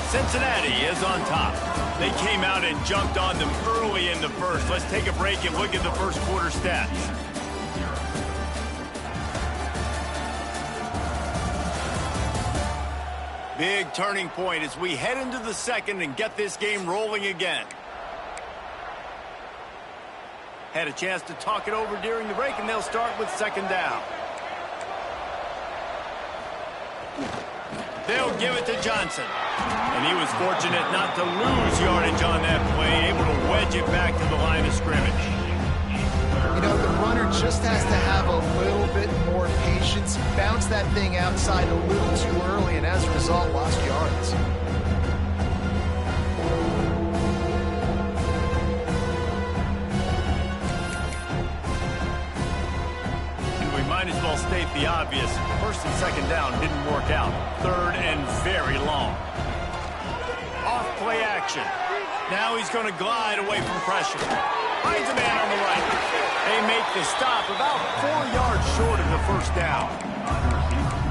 Cincinnati is on top. They came out and jumped on them early in the first. Let's take a break and look at the first quarter stats. Big turning point as we head into the second and get this game rolling again. Had a chance to talk it over during the break, and they'll start with second down. They'll give it to Johnson. And he was fortunate not to lose yardage on that play, able to wedge it back to the line of scrimmage. You know, the runner just has to have a little bit more patience, bounce that thing outside a little too early, and as a result, lost yards. Might as well state the obvious. First and second down didn't work out. Third and very long. Off play action. Now he's going to glide away from pressure. Finds a man on the right. They make the stop about 4 yards short of the first down.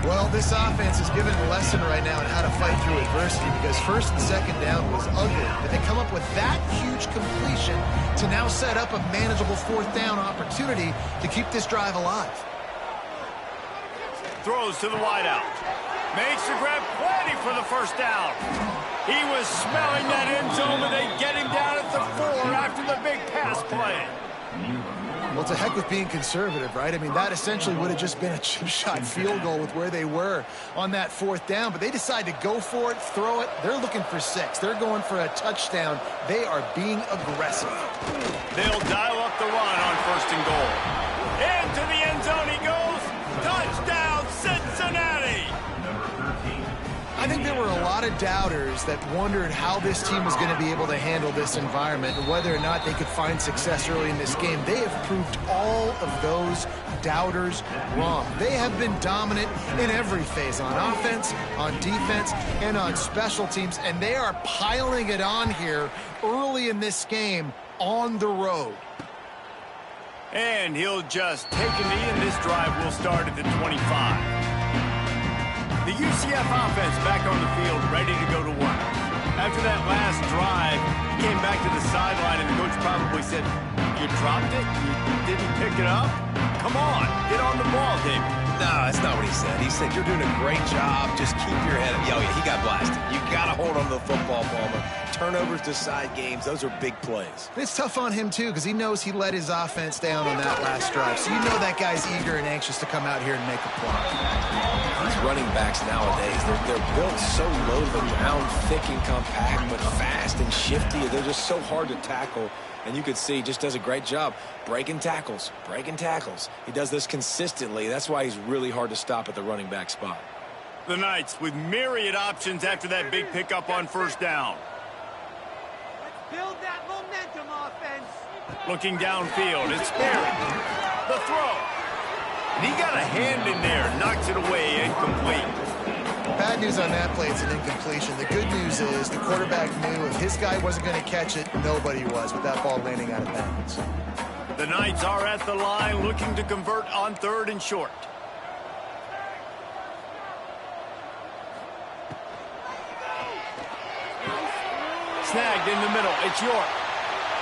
Well, this offense is given a lesson right now on how to fight through adversity, because first and second down was ugly. But they come up with that huge completion to now set up a manageable fourth down opportunity to keep this drive alive. Throws to the wideout. Makes the grab, plenty for the first down. He was smelling that end zone, but they get him down at the 4 after the big pass play. Well, it's a heck with being conservative, right? I mean, that essentially would have just been a chip shot field goal with where they were on that fourth down, but they decide to go for it, throw it. They're looking for 6. They're going for a touchdown. They are being aggressive. They'll dial up the run on first and goal. Into the end zone he goes. Touchdown, Cincinnati! I think there were a lot of doubters that wondered how this team was going to be able to handle this environment and whether or not they could find success early in this game. They have proved all of those doubters wrong. They have been dominant in every phase, on offense, on defense, and on special teams, and they are piling it on here early in this game on the road. And he'll just take a knee, and this drive will start at the 25. The UCF offense back on the field, ready to go to work. After that last drive, he came back to the sideline, and the coach probably said, "You dropped it? You didn't pick it up? Come on, get on the ball, David." No, that's not what he said. He said, "You're doing a great job. Just keep your head up." Yeah, he got blasted. You got to hold on to the football, Palmer. Turnovers decide games. Those are big plays. It's tough on him, too, because he knows he let his offense down on that last drive. So you know that guy's eager and anxious to come out here and make a play. These running backs nowadays, they're built so low to the ground, thick and compact, but fast and shifty. They're just so hard to tackle. And you could see he just does a great job breaking tackles, breaking tackles. He does this consistently. That's why he's really hard to stop at the running back spot. The Knights with myriad options after that big pickup on first down. Build that momentum offense. Looking downfield, it's Barry. The throw. And he got a hand in there, knocks it away, incomplete. Bad news on that play, it's an incompletion. The good news is the quarterback knew if his guy wasn't going to catch it, nobody was, with that ball landing out of bounds. The Knights are at the line looking to convert on third and short. Snagged in the middle. It's York.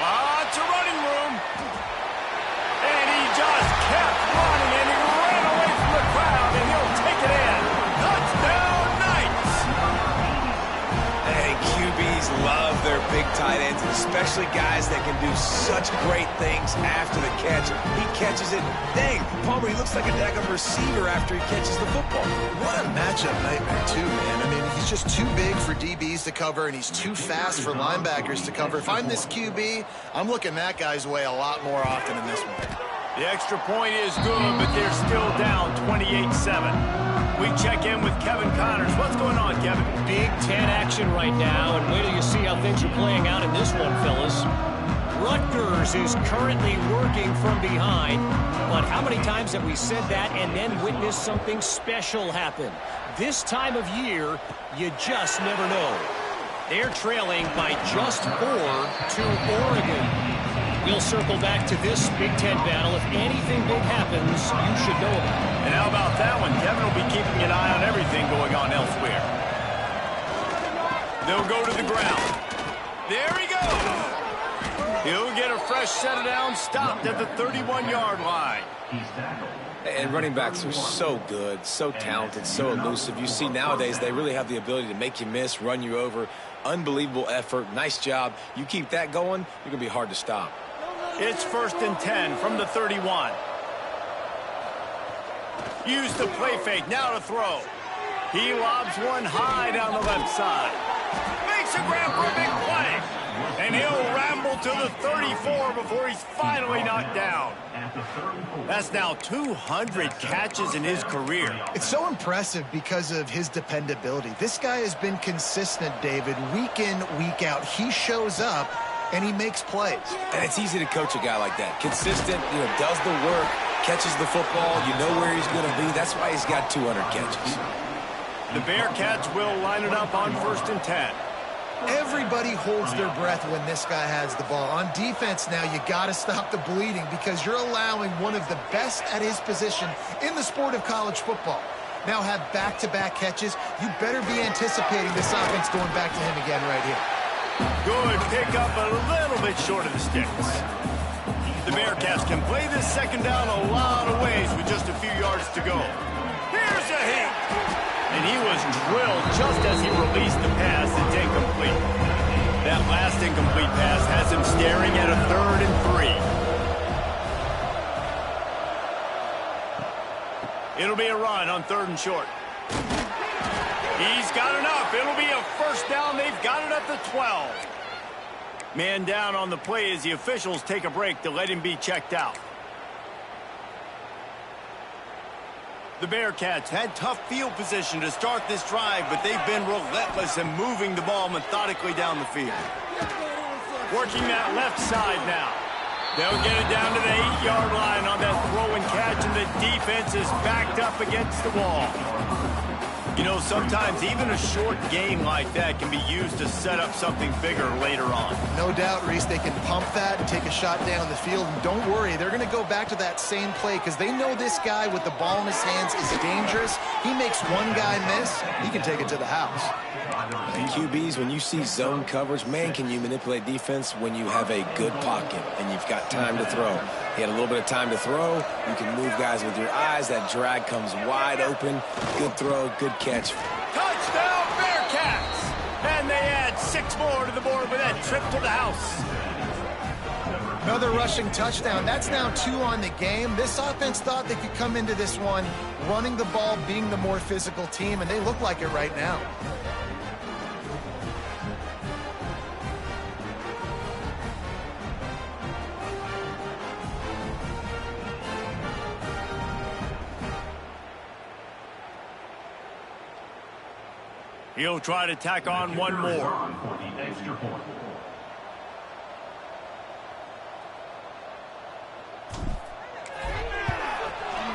Lots of running room. And he just kept running, and he ran away from the crowd, and he'll take it in. Touchdown, Knights! Hey, QBs love their big tight ends, especially guys that can do such great things after the catch. He catches it. Dang, Palmer, he looks like a daggum receiver after he catches the football. What a matchup nightmare, too, man. I mean, he's just too big for DBs to cover, and he's too fast for linebackers to cover. If I'm this QB, I'm looking that guy's way a lot more often in this one. The extra point is good, but they're still down 28-7. We check in with Kevin Connors. What's going on, Kevin? Big Ten action right now, and wait till you see how things are playing out in this one, fellas. Rutgers is currently working from behind, but how many times have we said that and then witnessed something special happen? This time of year, you just never know. They're trailing by just 4 to Oregon. We'll circle back to this Big Ten battle. If anything big happens, you should know about it. And how about that one? Kevin will be keeping an eye on everything going on elsewhere. They'll go to the ground. There he goes. He'll get a fresh set of downs, stopped at the 31-yard line. And running backs are so good, so talented, so elusive. You see nowadays they really have the ability to make you miss, run you over. Unbelievable effort. Nice job. You keep that going, you're going to be hard to stop. It's 1st and 10 from the 31. Use the play fake. Now to throw. He lobs one high down the left side. Makes a grab for a big play. And he'll ramble to the 34 before he's finally knocked down. That's now 200 catches in his career. It's so impressive because of his dependability. This guy has been consistent, David, week in, week out. He shows up, and he makes plays. And it's easy to coach a guy like that. Consistent, does the work, catches the football. You know where he's going to be. That's why he's got 200 catches. The Bearcats will line it up on 1st and 10. Everybody holds their breath when this guy has the ball. On defense now, you got to stop the bleeding because you're allowing one of the best at his position in the sport of college football. Now have back-to-back catches. You better be anticipating this offense going back to him again right here. Good pick up a little bit short of the sticks. The Bearcats can play this second down a lot of ways with just a few yards to go. Here's a hit. And he was drilled just as he released the pass. It's incomplete. That last incomplete pass has him staring at a 3rd and 3. It'll be a run on 3rd and short. He's got enough. It'll be a first down. They've got it at the 12. Man down on the play as the officials take a break to let him be checked out. The Bearcats had tough field position to start this drive, but they've been relentless in moving the ball methodically down the field. Working that left side now. They'll get it down to the 8-yard line on that throw and catch, and the defense is backed up against the wall. Sometimes even a short game like that can be used to set up something bigger later on. No doubt, Reese, they can pump that and take a shot down the field. And don't worry, they're going to go back to that same play because they know this guy with the ball in his hands is dangerous. He makes one guy miss, he can take it to the house. And QBs, when you see zone coverage, man, can you manipulate defense when you have a good pocket and you've got time to throw. He had a little bit of time to throw. You can move guys with your eyes. That drag comes wide open. Good throw, good catch. Touchdown, Bearcats! And they add 6 more to the board with that trip to the house. Another rushing touchdown. That's now 2 on the game. This offense thought they could come into this one running the ball, being the more physical team, and they look like it right now. He'll try to tack on one more.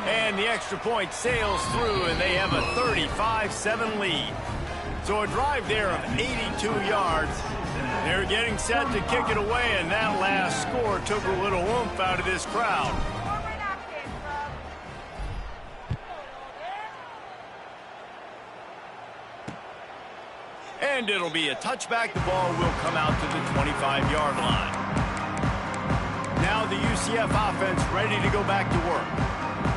And the extra point sails through, and they have a 35-7 lead. So a drive there of 82 yards. They're getting set to kick it away, and that last score took a little oomph out of this crowd. And it'll be a touchback. The ball will come out to the 25-yard line. Now the UCF offense ready to go back to work.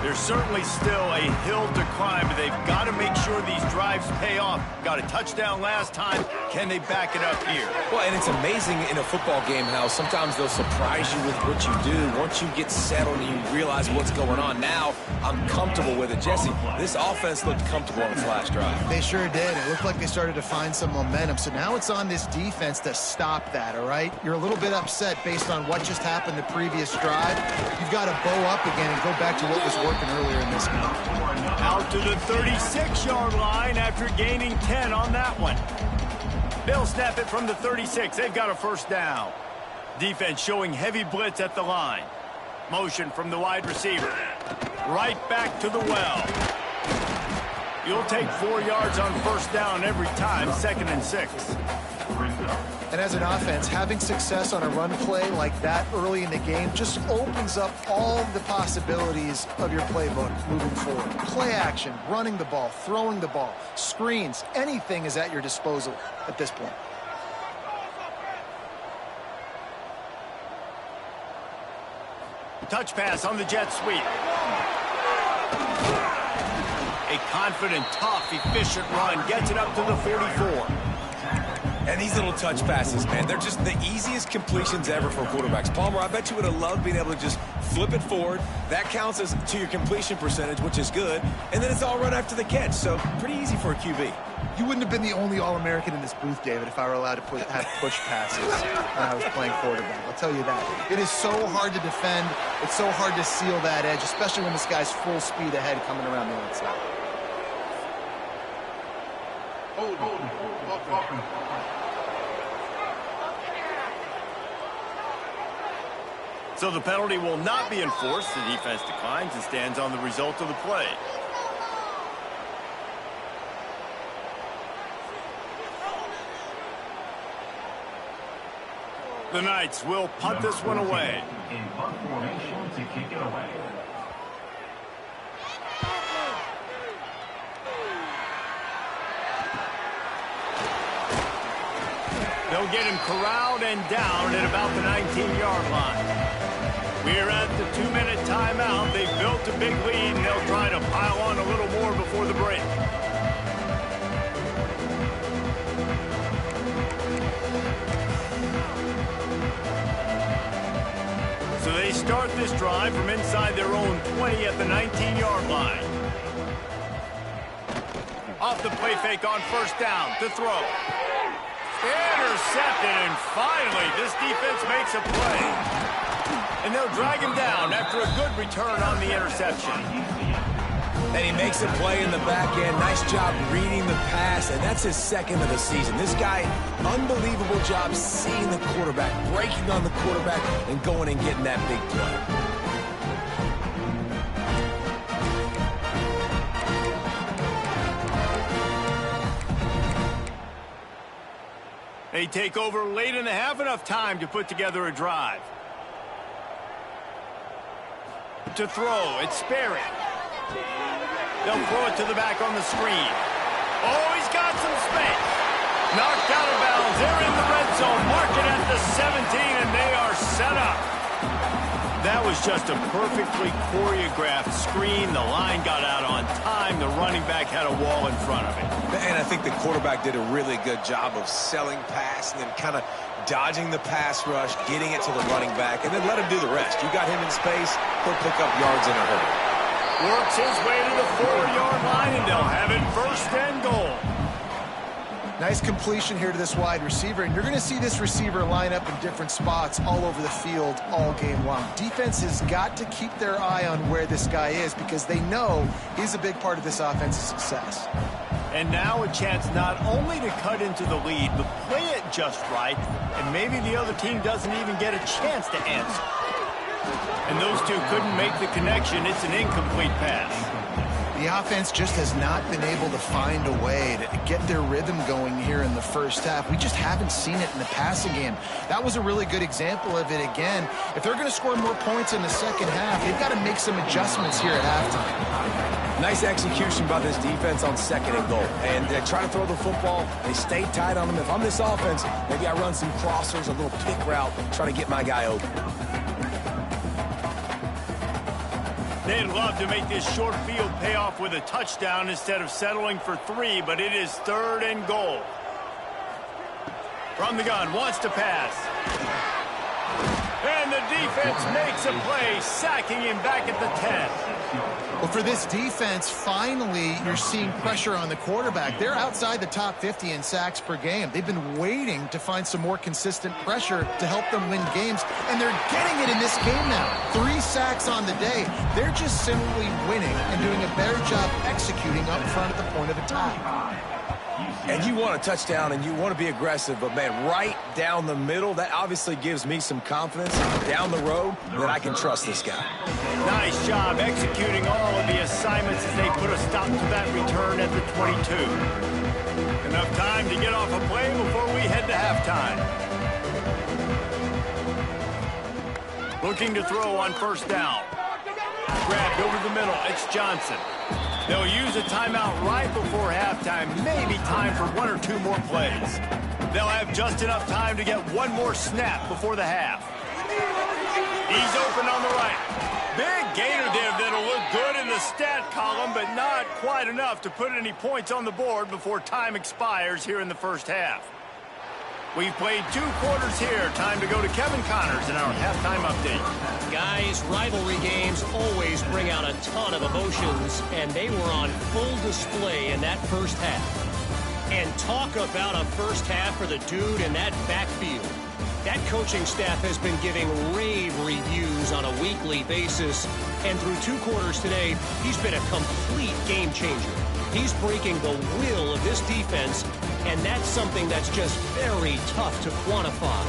There's certainly still a hill to climb, but they've got to make sure these drives pay off. Got a touchdown last time. Can they back it up here? Well, and it's amazing in a football game how sometimes they'll surprise you with what you do. Once you get settled and you realize what's going on, now I'm comfortable with it. Jesse, this offense looked comfortable on its last drive. They sure did. It looked like they started to find some momentum. So now it's on this defense to stop that, all right? You're a little bit upset based on what just happened the previous drive. You've got to bow up again and go back to what was working earlier in this game. Out to the 36-yard line after gaining 10 on that one. They'll snap it from the 36. They've got a first down. Defense showing heavy blitz at the line. Motion from the wide receiver. Right back to the well. You'll take 4 yards on first down every time, 2nd and 6. And as an offense, having success on a run play like that early in the game just opens up all the possibilities of your playbook moving forward. Play action, running the ball, throwing the ball, screens, anything is at your disposal at this point. Touch pass on the jet sweep. A confident, tough, efficient run gets it up to the 44. And these little touch passes, man, they're just the easiest completions ever for quarterbacks. Palmer, I bet you would have loved being able to just flip it forward. That counts as to your completion percentage, which is good. And then it's all run after the catch, so pretty easy for a QB. You wouldn't have been the only All-American in this booth, David, if I were allowed to have push passes when I was playing quarterback. I'll tell you that. It is so hard to defend. It's so hard to seal that edge, especially when this guy's full speed ahead coming around the outside. So the penalty will not be enforced. The defense declines and stands on the result of the play. The Knights will punt this one away. In punt formation to kick it away. They'll get him corralled and down at about the 19-yard line. We're at the 2-minute timeout. They've built a big lead, and they'll try to pile on a little more before the break. So they start this drive from inside their own 20 at the 19-yard line. Off the play fake on first down to throw. Intercepted, and finally this defense makes a play. And they'll drag him down after a good return on the interception. And he makes a play in the back end. Nice job reading the pass, and that's his 2nd of the season. This guy, unbelievable job seeing the quarterback, breaking on the quarterback, and going and getting that big play. They take over late in the half, enough time to put together a drive. To throw, it's Sperry. They'll throw it to the back on the screen. Oh, he's got some space. Knocked out of bounds. They're in the red zone. Mark it at the 17, and they are set up. That was just a perfectly choreographed screen. The line got out on time. The running back had a wall in front of it. And I think the quarterback did a really good job of selling pass and then kind of dodging the pass rush, getting it to the running back, and then let him do the rest. You got him in space, he'll pick up yards in a hurry. Works his way to the 4-yard line, and they'll have it 1st and goal. Nice completion here to this wide receiver, and you're going to see this receiver line up in different spots all over the field all game long. Defense has got to keep their eye on where this guy is because they know he's a big part of this offense's success. And now a chance not only to cut into the lead, but play it just right, and maybe the other team doesn't even get a chance to answer. And those two couldn't make the connection. It's an incomplete pass. The offense just has not been able to find a way to get their rhythm going here in the first half. We just haven't seen it in the passing game. That was a really good example of it again. If they're going to score more points in the second half, they've got to make some adjustments here at halftime. Nice execution by this defense on 2nd and goal. And they try to throw the football. They stay tight on them. If I'm this offense, maybe I run some crossers, a little pick route, try to get my guy open. They'd love to make this short field pay off with a touchdown instead of settling for 3, but it is 3rd and goal. From the gun, wants to pass. And the defense makes a play, sacking him back at the 10. Well, for this defense, finally, you're seeing pressure on the quarterback. They're outside the top 50 in sacks per game. They've been waiting to find some more consistent pressure to help them win games, and they're getting it in this game now. 3 sacks on the day. They're just simply winning and doing a better job executing up front at the point of attack. And you want a touchdown and you want to be aggressive, but, man, right down the middle, that obviously gives me some confidence down the road that I can trust this guy. Nice job executing all of the assignments as they put a stop to that return at the 22. Enough time to get off a play before we head to halftime. Looking to throw on first down. Grabbed over the middle. It's Johnson. They'll use a timeout right before halftime. Maybe time for one or two more plays. They'll have just enough time to get one more snap before the half. He's open on the right. Big gainer there that'll look good in the stat column, but not quite enough to put any points on the board before time expires here in the first half. We've played 2 quarters here. Time to go to Kevin Connors in our halftime update. Guys, rivalry games always bring out a ton of emotions, and they were on full display in that first half. And talk about a first half for the dude in that backfield. That coaching staff has been giving rave reviews on a weekly basis, and through 2 quarters today, he's been a complete game changer. He's breaking the will of this defense, and that's something that's just very tough to quantify.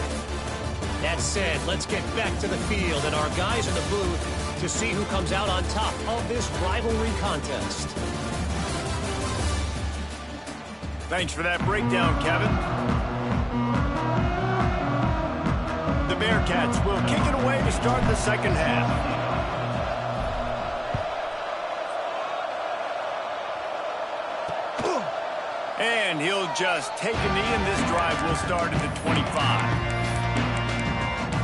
That said, let's get back to the field and our guys in the booth to see who comes out on top of this rivalry contest. Thanks for that breakdown, Kevin. The Bearcats will kick it away to start the second half. And he'll just take a knee, and this drive will start at the 25.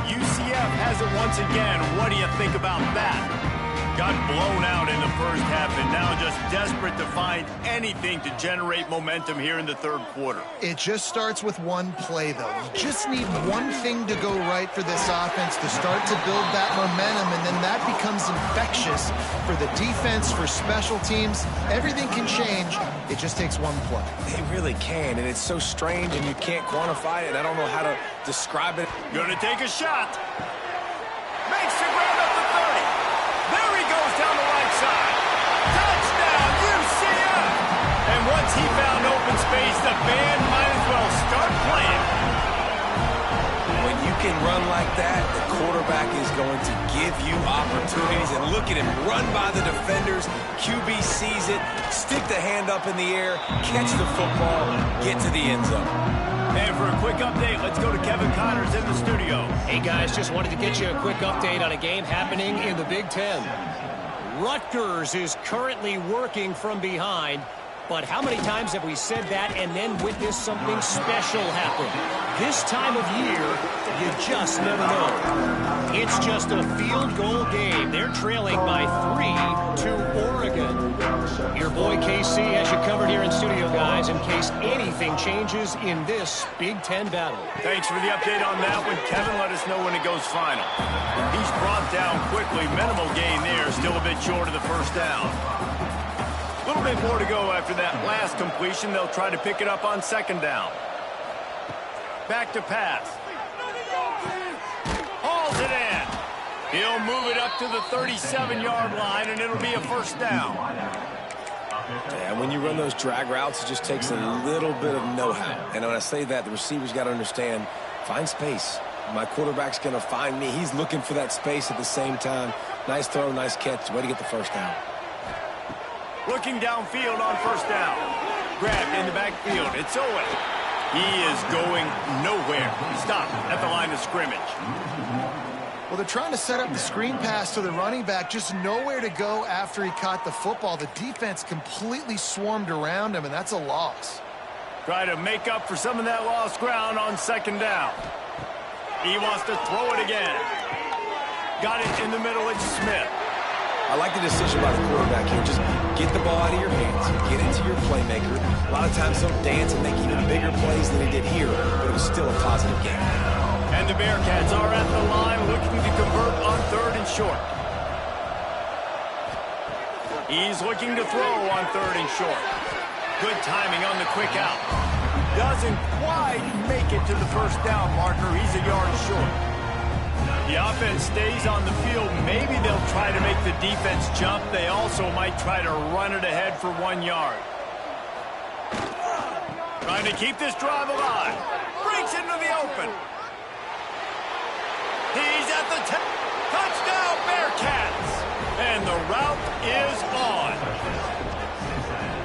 UCF has it once again. What do you think about that? Got blown out in the first half and now just desperate to find anything to generate momentum here in the third quarter. It just starts with one play, though. You just need one thing to go right for this offense to start to build that momentum, and then that becomes infectious for the defense, for special teams. Everything can change. It just takes one play. It really can, and it's so strange, and you can't quantify it. I don't know how to describe it. Gonna take a shot. Makes the grab up the 30. There he goes down the right side. Touchdown, UCF! And once he found open space, the band might as well start playing. When you can run like that, the quarterback is going to give you opportunities. And look at him run by the defenders. QB sees it, stick the hand up in the air, catch the football, get to the end zone. And for a quick update, let's go to Kevin Connors in the studio. Hey, guys, just wanted to get you a quick update on a game happening in the Big Ten. Rutgers is currently working from behind, but how many times have we said that and then witnessed something special happen? This time of year, you just never know. It's just a field goal game. They're trailing by 3 to Oregon. Your boy KC has you covered here in studio, guys, in case anything changes in this Big Ten battle. Thanks for the update on that one. Kevin, let us know when it goes final. He's brought down quickly. Minimal gain there. Still a bit short of the first down. A little bit more to go after that last completion. They'll try to pick it up on second down. Back to pass. Hauls it in. He'll move it up to the 37-yard line, and it'll be a first down. Yeah, when you run those drag routes, it just takes a little bit of know-how. And when I say that, the receiver's got to understand, find space. My quarterback's going to find me. He's looking for that space at the same time. Nice throw, nice catch. Way to get the first down. Looking downfield on first down. Grabbed in the backfield. It's Owen. He is going nowhere. Stop at the line of scrimmage. Well, they're trying to set up the screen pass to the running back. Just nowhere to go after he caught the football. The defense completely swarmed around him, and that's a loss. Try to make up for some of that lost ground on second down. He wants to throw it again. Got it in the middle. It's Smith. I like the decision by the quarterback here. Just get the ball out of your hands. Get into your playmaker. A lot of times he'll dance and make even bigger plays than he did here, but it was still a positive game. And the Bearcats are at the line looking to convert on third and short. He's looking to throw on third and short. Good timing on the quick out. Doesn't quite make it to the first down marker. He's a yard short. The offense stays on the field. Maybe they'll try to make the defense jump. They also might try to run it ahead for 1 yard. Trying to keep this drive alive. Breaks into the open. He's at the touchdown, Bearcats. And the route is on.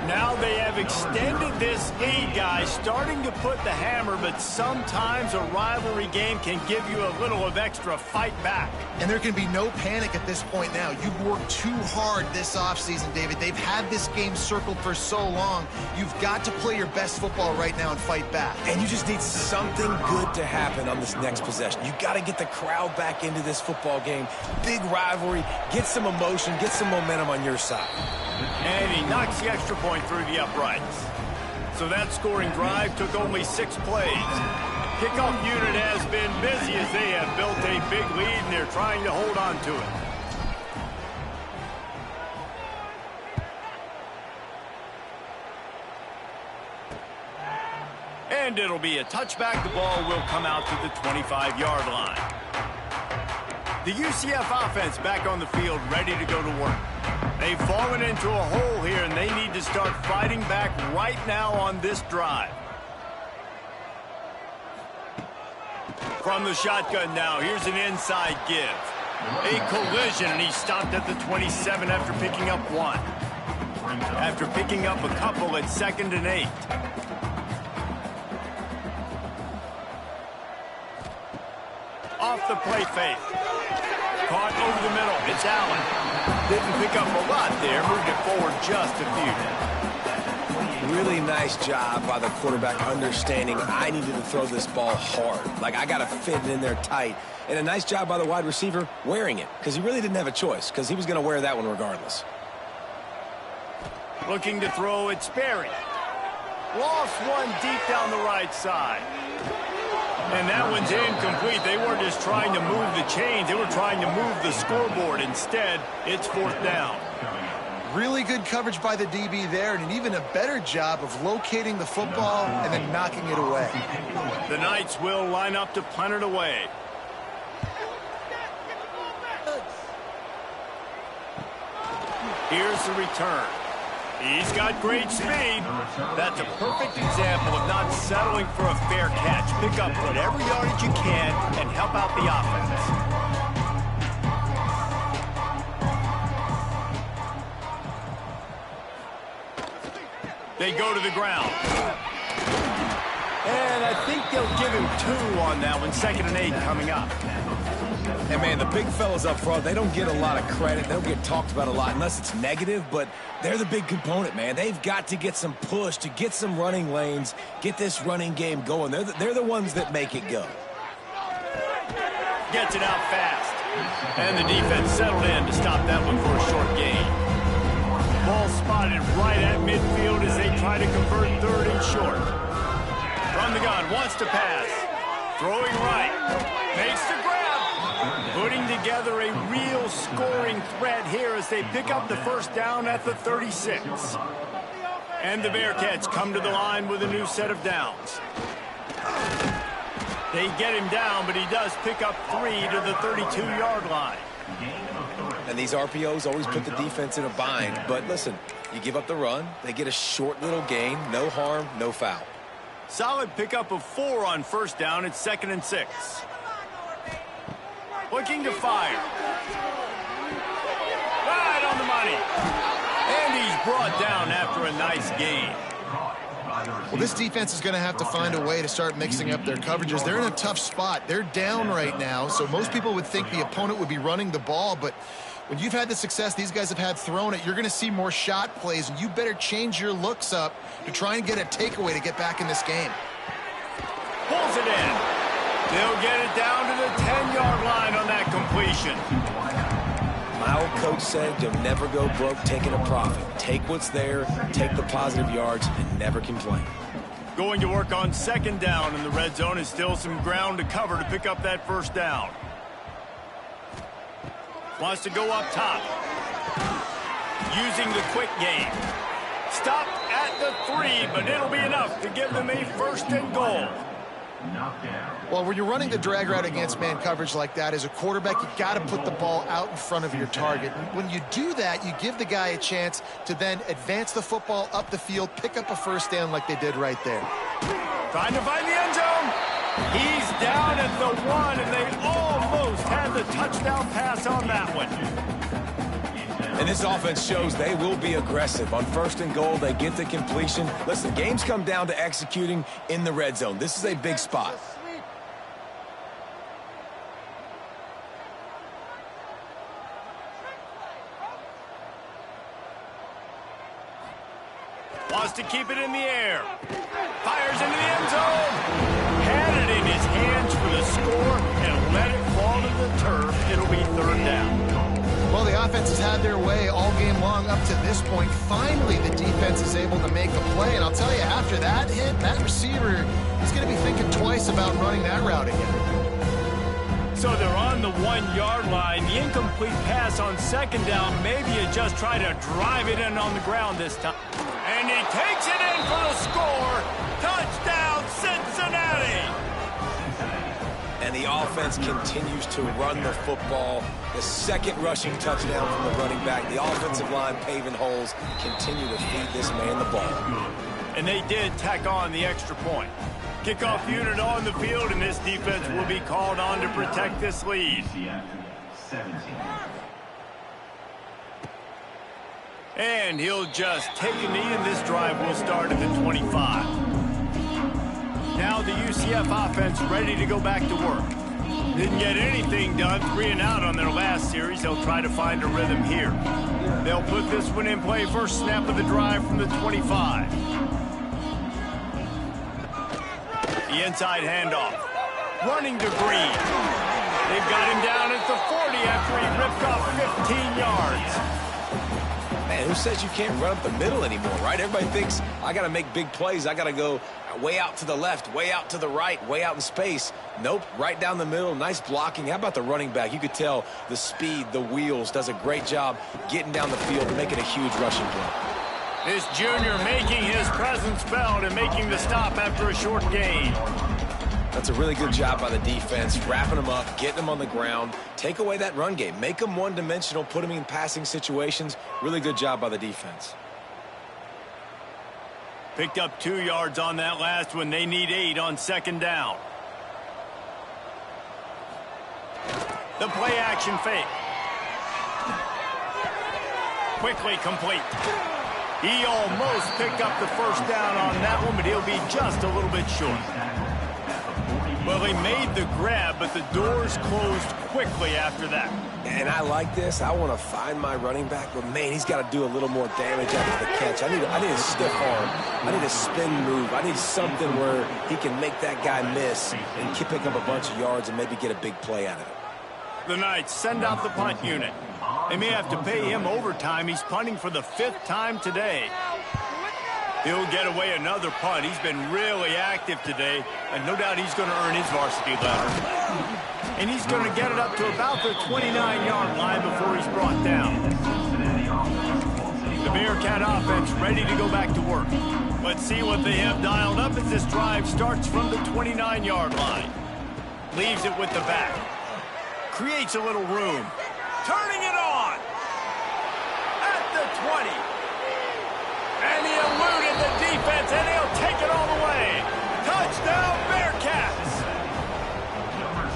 Now they have extended this lead, guys, starting to put the hammer, but sometimes a rivalry game can give you a little of extra fight back. And there can be no panic at this point now. You've worked too hard this offseason, David. They've had this game circled for so long. You've got to play your best football right now and fight back. And you just need something good to happen on this next possession. You got to get the crowd back into this football game. Big rivalry. Get some emotion. Get some momentum on your side. And he knocks the extra point through the uprights. So that scoring drive took only 6 plays. Kickoff unit has been busy as they have built a big lead, and they're trying to hold on to it. And it'll be a touchback. The ball will come out to the 25-yard line. The UCF offense back on the field, ready to go to work. They've fallen into a hole here, and they need to start fighting back right now on this drive. From the shotgun now, here's an inside give. A collision, and he stopped at the 27 after picking up 1. After picking up a couple at 2nd and 8. Off the play fake. Caught over the middle. It's Allen. Didn't pick up a lot there. Moved it forward just a few. Really nice job by the quarterback understanding I needed to throw this ball hard. Like, I got to fit it in there tight. And a nice job by the wide receiver wearing it, because he really didn't have a choice, because he was going to wear that one regardless. Looking to throw, it's Berry. Lost one deep down the right side. And that one's incomplete. They weren't just trying to move the chains. They were trying to move the scoreboard. Instead, it's 4th down. Really good coverage by the DB there, and an even a better job of locating the football and then knocking it away. The Knights will line up to punt it away. Here's the return. He's got great speed. That's a perfect example of not settling for a fair catch. Pick up whatever yardage you can and help out the offense. They go to the ground. And I think they'll give him 2 on that one. 2nd and 8 coming up. And, man, the big fellas up front, they don't get a lot of credit. They don't get talked about a lot unless it's negative, but they're the big component, man. They've got to get some push, to get some running lanes, get this running game going. They're the ones that make it go. Gets it out fast. And the defense settled in to stop that one for a short gain. Ball spotted right at midfield as they try to convert 3rd and short. From the gun, wants to pass. Throwing right. Makes the grab. Putting together a real scoring threat here as they pick up the 1st down at the 36. And the Bearcats come to the line with a new set of downs. They get him down, but he does pick up 3 to the 32-yard line. And these RPOs always put the defense in a bind. But listen, you give up the run, they get a short little gain, no harm, no foul. Solid pickup of 4 on 1st down. It's 2nd and 6. Looking to fire. Right on the money. And he's brought down after a nice gain. Well, this defense is going to have to find a way to start mixing up their coverages. They're in a tough spot. They're down right now, so most people would think the opponent would be running the ball, but when you've had the success these guys have had throwing it, you're going to see more shot plays, and you better change your looks up to try and get a takeaway to get back in this game. Pulls it in. They'll get it down to the 10-yard line on that completion. My old coach said you'll never go broke taking a profit. Take what's there, take the positive yards, and never complain. Going to work on 2nd down in the red zone is still some ground to cover to pick up that 1st down. Wants to go up top. Using the quick game. Stopped at the 3, but it'll be enough to give them a 1st and goal. Well, when you're running the drag route against man coverage like that, as a quarterback, you got to put the ball out in front of your target. When you do that, you give the guy a chance to then advance the football up the field, pick up a first down like they did right there. Trying to find the end zone. He's down at the 1, and they almost had the touchdown pass on that one. And this offense shows they will be aggressive. On 1st and goal, they get the completion. Listen, games come down to executing in the red zone. This is a big spot. Wants to keep it in the air. Fires into the end zone. Had it in his hands for the score and let it fall to the turf. It'll be 3rd down. Well, the offense has had their way all game long up to this point. Finally, the defense is able to make a play. And I'll tell you, after that hit, that receiver is going to be thinking twice about running that route again. So they're on the 1-yard line. The incomplete pass on 2nd down. Maybe you just try to drive it in on the ground this time. And he takes it in for the score. Touchdown, Cincinnati! And the offense continues to run the football. The 2nd rushing touchdown from the running back. The offensive line paving holes. Continue to feed this man the ball. And they did tack on the extra point. Kickoff unit on the field, and this defense will be called on to protect this lead. UCF 17. And he'll just take a knee, and this drive will start at the 25. Now the UCF offense ready to go back to work. Didn't get anything done, 3 and out on their last series. They'll try to find a rhythm here. They'll put this one in play. First snap of the drive from the 25. The inside handoff. Running to Green. They've got him down at the 40 after he ripped off 15 yards. Man, who says you can't run up the middle anymore, right? Everybody thinks, I got to make big plays. I got to go way out to the left, way out to the right, way out in space. Nope, right down the middle. Nice blocking. How about the running back? You could tell the speed, the wheels, does a great job getting down the field and making a huge rushing play. This junior making his presence felt and making the stop after a short gain. That's a really good job by the defense, wrapping them up, getting them on the ground. Take away that run game. Make them one-dimensional, put them in passing situations. Really good job by the defense. Picked up 2 yards on that last one. They need 8 on 2nd down. The play-action fake. Quickly complete. He almost picked up the first down on that one, but he'll be just a little bit short. Well, he made the grab, but the doors closed quickly after that. And I like this. I want to find my running back, but, man, he's got to do a little more damage after the catch. I need a stiff arm. I need a spin move. I need something where he can make that guy miss and pick up a bunch of yards and maybe get a big play out of it. The Knights send out the punt unit. They may have to pay him overtime. He's punting for the 5th time today. He'll get away another punt. He's been really active today, and no doubt he's going to earn his varsity letter. And he's going to get it up to about the 29-yard line before he's brought down. The Bearcat offense ready to go back to work. Let's see what they have dialed up as this drive starts from the 29-yard line. Leaves it with the back. Creates a little room. Turning it on. At the 20. And he eluded the defense, and he'll take it all the way. Touchdown, Bearcats!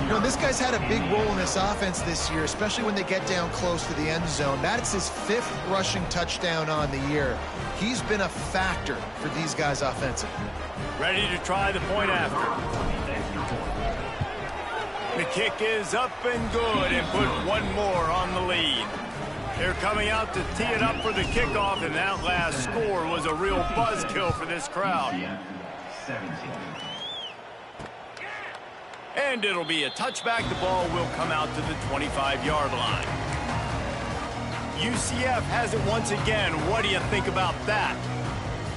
You know, this guy's had a big role in this offense this year, especially when they get down close to the end zone. That's his 5th rushing touchdown on the year. He's been a factor for these guys offensively. Ready to try the point after. The kick is up and good, and put one more on the lead. They're coming out to tee it up for the kickoff, and that last score was a real buzzkill for this crowd. And it'll be a touchback. The ball will come out to the 25-yard line. UCF has it once again. What do you think about that?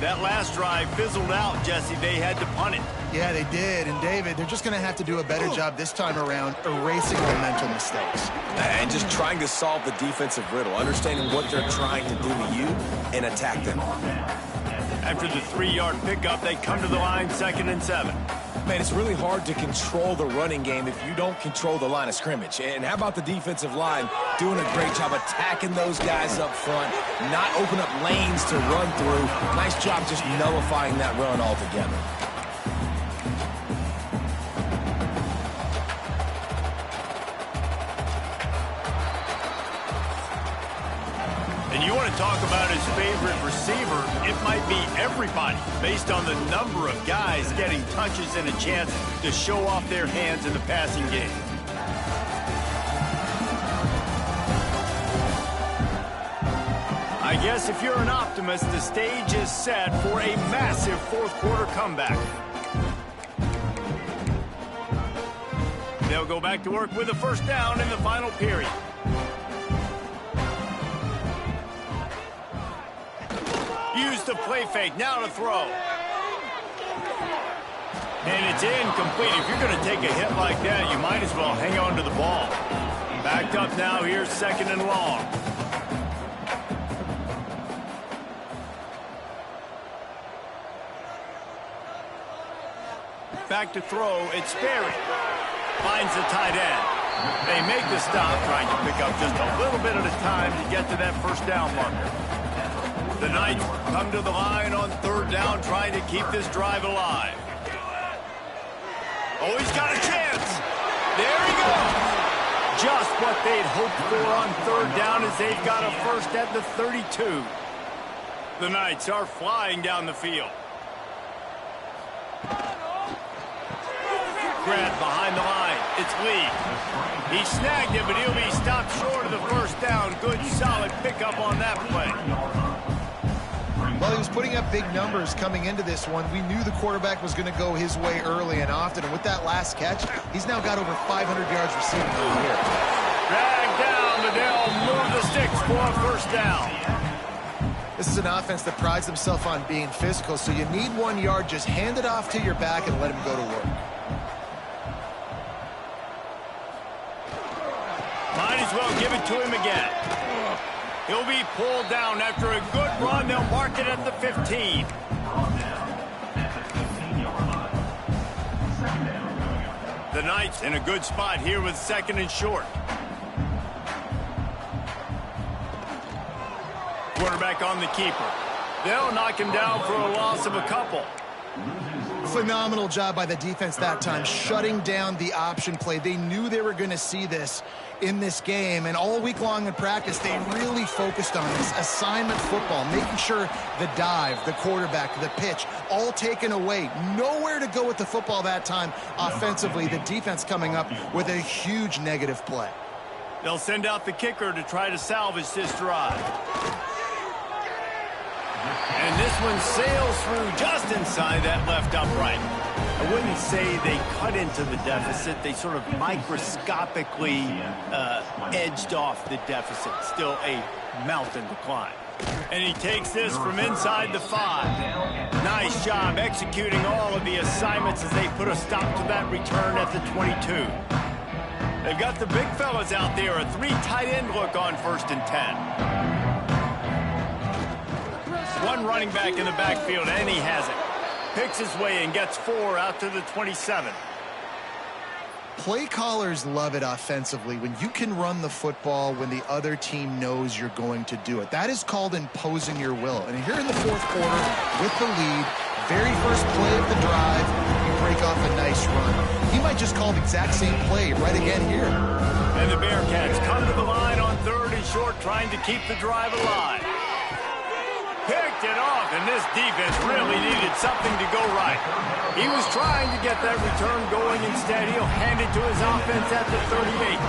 That last drive fizzled out, Jesse. They had to punt it. Yeah, they did. And, David, they're just going to have to do a better job this time around erasing the mental mistakes. And just trying to solve the defensive riddle, understanding what they're trying to do to you and attack them. After the 3-yard pickup, they come to the line 2nd and 7. Man, it's really hard to control the running game if you don't control the line of scrimmage. And how about the defensive line doing a great job attacking those guys up front, not open up lanes to run through. Nice job just nullifying that run altogether. And you want to talk about his favorite receiver, it might be everybody, based on the number of guys getting touches and a chance to show off their hands in the passing game. I guess if you're an optimist, the stage is set for a massive fourth-quarter comeback. They'll go back to work with a first down in the final period. Use the play fake, now to throw. And it's incomplete. If you're going to take a hit like that, you might as well hang on to the ball. Backed up now, here's second and long. Back to throw, it's Sperry. Finds the tight end. They make the stop, trying to pick up just a little bit at a time to get to that first down marker. The Knights come to the line on third down, trying to keep this drive alive. Oh, he's got a chance. There he goes. Just what they'd hoped for on third down as they've got a first at the 32. The Knights are flying down the field. Grab behind the line. It's Lee. He snagged it, but he'll be stopped short of the first down. Good, solid pickup on that play. Well, he was putting up big numbers coming into this one. We knew the quarterback was going to go his way early and often. And with that last catch, he's now got over 500 yards receiving on the year. Drag down, but they'll move the sticks for a first down. This is an offense that prides themselves on being physical, so you need 1 yard. Just hand it off to your back and let him go to work. Might as well give it to him again. He'll be pulled down after a good run. They'll mark it at the 15. The Knights in a good spot here with second and short. Quarterback on the keeper. They'll knock him down for a loss of a couple. Phenomenal job by the defense that time, shutting down the option play. They knew they were going to see this in this game, and all week long in practice, they really focused on this assignment football, making sure the dive, the quarterback, the pitch, all taken away. Nowhere to go with the football that time offensively. The defense coming up with a huge negative play. They'll send out the kicker to try to salvage this drive. And this one sails through just inside that left upright. I wouldn't say they cut into the deficit. They sort of microscopically edged off the deficit. Still a mountain to climb. And he takes this from inside the 5. Nice job executing all of the assignments as they put a stop to that return at the 22. They've got the big fellas out there. A 3 tight end look on 1st and 10. One running back in the backfield, and he has it. Picks his way and gets 4 out to the 27. Play callers love it offensively when you can run the football when the other team knows you're going to do it. That is called imposing your will. And here in the fourth quarter, with the lead, very first play of the drive, you break off a nice run. He might just call the exact same play right again here. And the Bearcats come to the line on 3rd and short, trying to keep the drive alive. Picked it off, and this defense really needed something to go right. He was trying to get that return going. Instead, he'll hand it to his offense at the 38.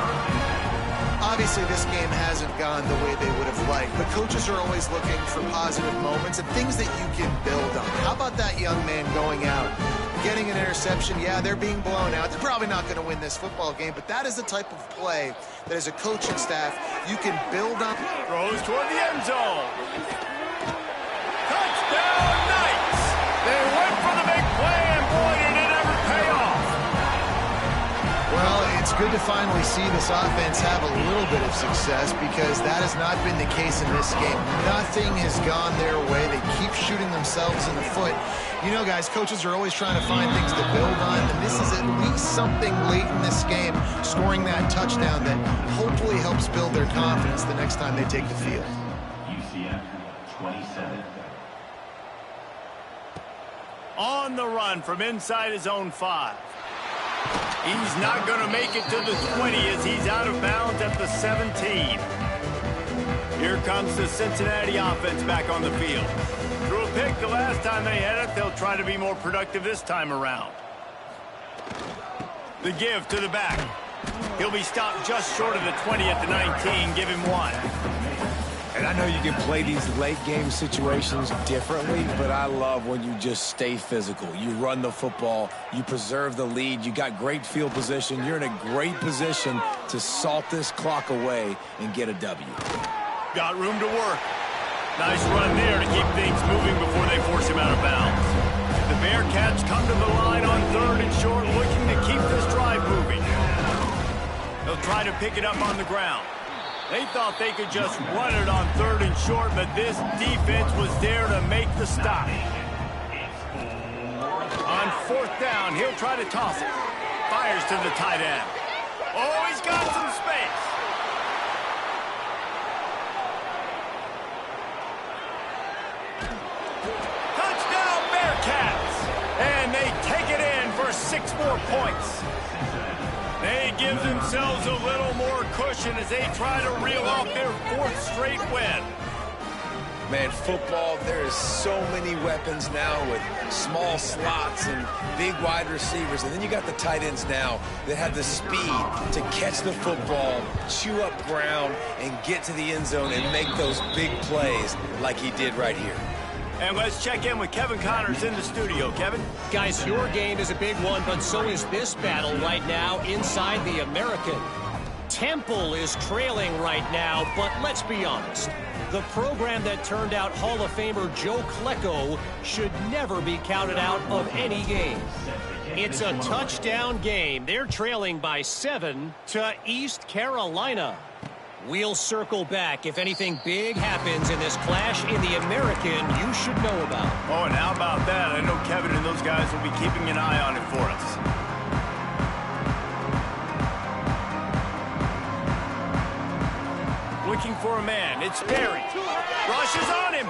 Obviously, this game hasn't gone the way they would have liked. The coaches are always looking for positive moments and things that you can build on. How about that young man going out, getting an interception? Yeah, they're being blown out. They're probably not going to win this football game, but that is the type of play that as a coaching staff you can build on. Throws toward the end zone. Touchdown, Knights! They went for the big play, and boy, did it ever pay off. Well, it's good to finally see this offense have a little bit of success because that has not been the case in this game. Nothing has gone their way. They keep shooting themselves in the foot. You know, guys, coaches are always trying to find things to build on, and this is at least something late in this game, scoring that touchdown that hopefully helps build their confidence the next time they take the field. UCF 27. On the run from inside his own 5. He's not going to make it to the 20 as he's out of bounds at the 17. Here comes the Cincinnati offense back on the field. Threw a pick the last time they had it. They'll try to be more productive this time around. The give to the back. He'll be stopped just short of the 20 at the 19. Give him 1. And I know you can play these late game situations differently, but I love when you just stay physical. You run the football, you preserve the lead, you got great field position. You're in a great position to salt this clock away and get a W. Got room to work. Nice run there to keep things moving before they force him out of bounds. The Bearcats come to the line on 3rd and short, looking to keep this drive moving. They'll try to pick it up on the ground. They thought they could just run it on 3rd and short, but this defense was there to make the stop. On 4th down, he'll try to toss it. Fires to the tight end. Oh, he's got some space. Touchdown, Bearcats! And they take it in for 6 more points. They give themselves a little more cushion as they try to reel off their 4th straight win. Man, football, there is so many weapons now with small slots and big wide receivers. And then you got the tight ends now that have the speed to catch the football, chew up ground, and get to the end zone and make those big plays like he did right here. And let's check in with Kevin Connors in the studio. Kevin? Guys, your game is a big one, but so is this battle right now inside the American. Temple is trailing right now, but let's be honest. The program that turned out Hall of Famer Joe Klecko should never be counted out of any game. It's a touchdown game. They're trailing by 7 to East Carolina. We'll circle back if anything big happens in this clash in the American you should know about. Oh, and how about that? I know Kevin and those guys will be keeping an eye on it for us. Looking for a man. It's Perry. Rushes on him.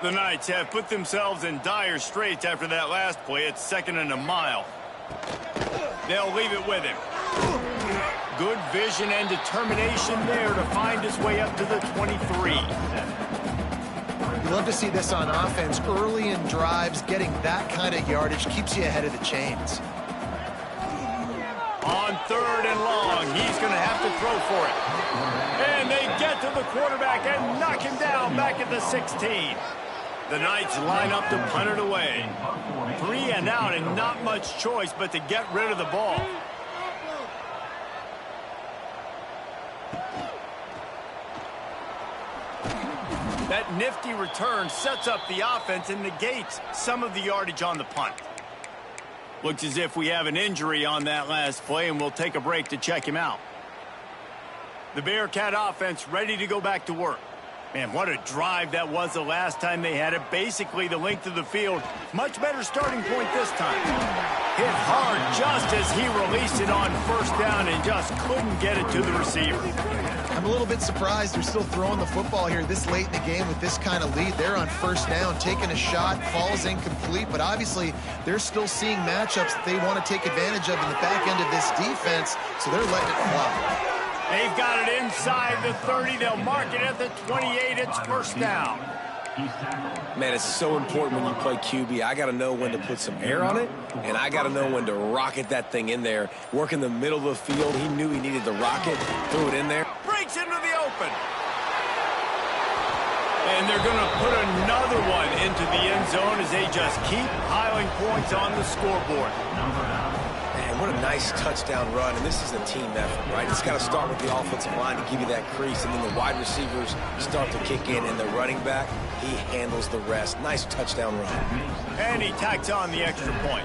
The Knights have put themselves in dire straits after that last play. It's 2nd and a mile. They'll leave it with him. Good vision and determination there to find his way up to the 23. You love to see this on offense. Early in drives, getting that kind of yardage keeps you ahead of the chains. On 3rd and long, he's going to have to throw for it. And they get to the quarterback and knock him down back at the 16. The Knights line up to punt it away. 3 and out and not much choice but to get rid of the ball. That nifty return sets up the offense and negates some of the yardage on the punt. Looks as if we have an injury on that last play, and we'll take a break to check him out. The Bearcat offense ready to go back to work. Man, what a drive that was the last time they had it. Basically the length of the field. Much better starting point this time. Hit hard just as he released it on 1st down and just couldn't get it to the receiver. I'm a little bit surprised they're still throwing the football here this late in the game with this kind of lead. They're on 1st down, taking a shot, falls incomplete, but obviously they're still seeing matchups that they want to take advantage of in the back end of this defense, so they're letting it fly. They've got it inside the 30. They'll mark it at the 28. It's 1st down. Man, it's so important when you play QB. I got to know when to put some air on it, and I got to know when to rocket that thing in there. Work in the middle of the field. He knew he needed to rocket, threw it in there. Breaks into the open. And they're going to put another one into the end zone as they just keep piling points on the scoreboard. Man, And what a nice touchdown run. And this is a team effort, right? It's got to start with the offensive line to give you that crease, and then the wide receivers start to kick in, and the running back, he handles the rest. Nice touchdown run. And he tacks on the extra point.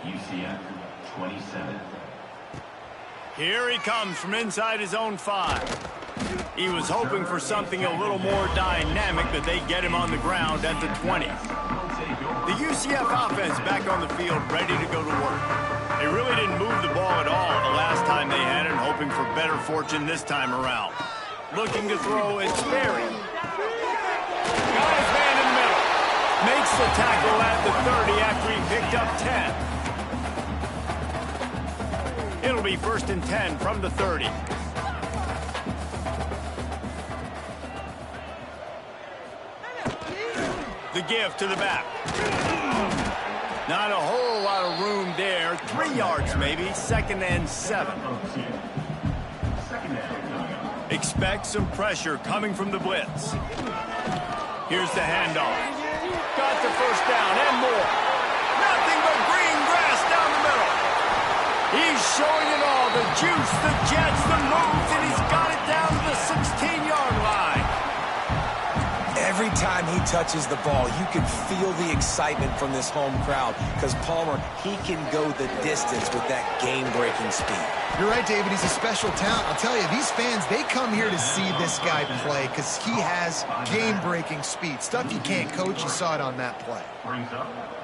UCF 27. Here he comes from inside his own 5. He was hoping for something a little more dynamic, but they get him on the ground at the 20. The UCF offense back on the field, ready to go to work. They really didn't move the ball at all the last time they had it, hoping for better fortune this time around. Looking to throw, it's Sperry. Got his man in the middle. Makes the tackle at the 30 after he picked up 10. It'll be 1st and 10 from the 30. The give to the back. Not a whole lot of room there. 3 yards maybe. 2nd and 7. Expect some pressure coming from the blitz. Here's the handoff. Got the 1st down and more. Nothing but green grass down the middle. He's showing it all. The juice, the jets, the moves, and he's got it down to the 16-yard line. Every time he touches the ball, you can feel the excitement from this home crowd because Palmer, he can go the distance with that game-breaking speed. You're right, David. He's a special talent. I'll tell you, these fans, they come here to see this guy play because he has game-breaking speed. Stuff you can't coach. You saw it on that play.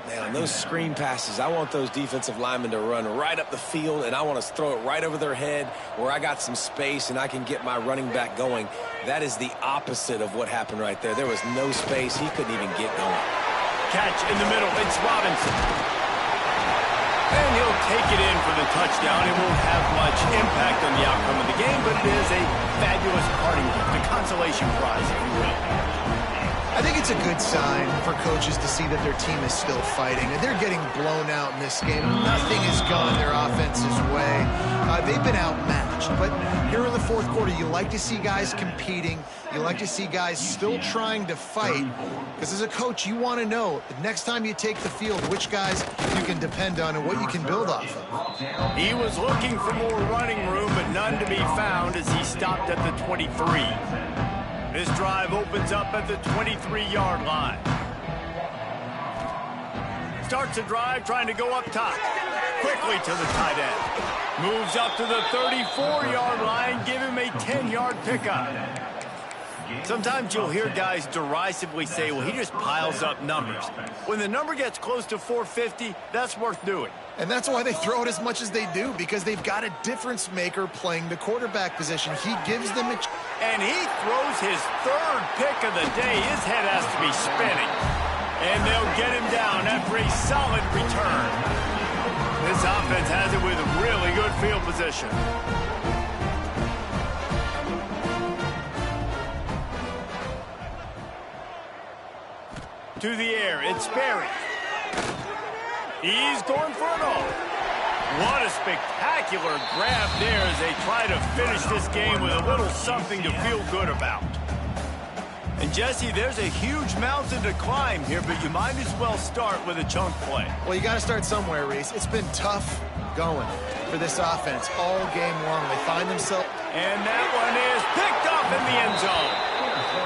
Man, on those screen passes, I want those defensive linemen to run right up the field, and I want to throw it right over their head where I got some space and I can get my running back going. That is the opposite of what happened right there. There was no space. He couldn't even get going. Catch in the middle. It's Robinson. And he'll take it in for the touchdown. It won't have much impact on the outcome of the game, but it is a fabulous parting gift, a consolation prize, if you will. I think it's a good sign for coaches to see that their team is still fighting. And they're getting blown out in this game. Nothing has gone their offense's way. They've been outmatched. But here in the 4th quarter, you like to see guys competing. You like to see guys still trying to fight. Because as a coach, you want to know the next time you take the field, which guys you can depend on and what you can build off of. He was looking for more running room, but none to be found as he stopped at the 23. This drive opens up at the 23-yard line. Starts a drive trying to go up top. Quickly to the tight end. Moves up to the 34-yard line. Give him a 10-yard pickup. Sometimes you'll hear guys derisively say, well, he just piles up numbers. When the number gets close to 450, that's worth doing. And that's why they throw it as much as they do, because they've got a difference maker playing the quarterback position. He gives them a... And he throws his 3rd pick of the day. His head has to be spinning. And they'll get him down after a solid return. This offense has it with really good field position. To the air, it's Sperry. He's going for it all. What a spectacular grab there as they try to finish this game with a little something to feel good about. And Jesse, there's a huge mountain to climb here, but you might as well start with a chunk play. Well, you got to start somewhere, Reese. It's been tough going for this offense all game long. They find themselves... And that one is picked up in the end zone.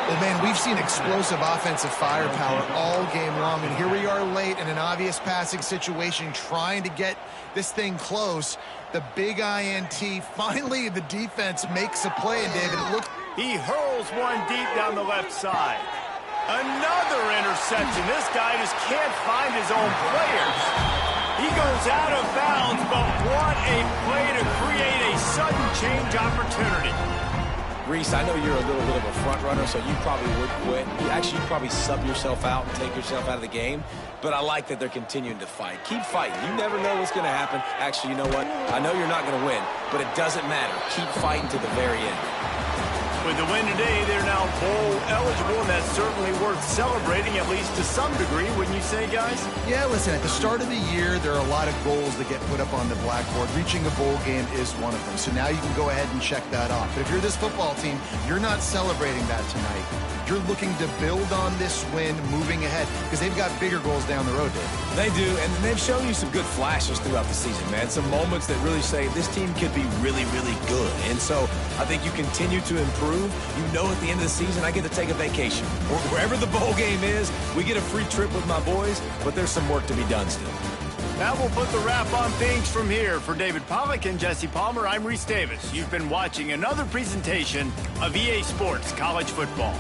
Well, man, we've seen explosive offensive firepower all game long, and here we are late in an obvious passing situation trying to get this thing close. The big INT, finally the defense makes a play, and David, it looks... He hurls one deep down the left side. Another interception. This guy just can't find his own players. He goes out of bounds, but what a play to create a sudden change opportunity. Reese, I know you're a little bit of a front runner, so you probably would quit. You'd probably sub yourself out and take yourself out of the game. But I like that they're continuing to fight. Keep fighting. You never know what's going to happen. Actually, you know what? I know you're not going to win, but it doesn't matter. Keep fighting to the very end. With the win today, they're now bowl eligible, and that's certainly worth celebrating, at least to some degree, wouldn't you say, guys? Yeah, listen, at the start of the year, there are a lot of goals that get put up on the blackboard. Reaching a bowl game is one of them. So now you can go ahead and check that off. But if you're this football team, you're not celebrating that tonight. You're looking to build on this win moving ahead because they've got bigger goals down the road, Dave. They do, and they've shown you some good flashes throughout the season, man. Some moments that really say this team could be really, really good. And so I think you continue to improve. You know at the end of the season, I get to take a vacation. Wherever the bowl game is, we get a free trip with my boys, but there's some work to be done still. Now we'll put the wrap on things from here. For David Pollack and Jesse Palmer, I'm Reese Davis. You've been watching another presentation of EA Sports College Football.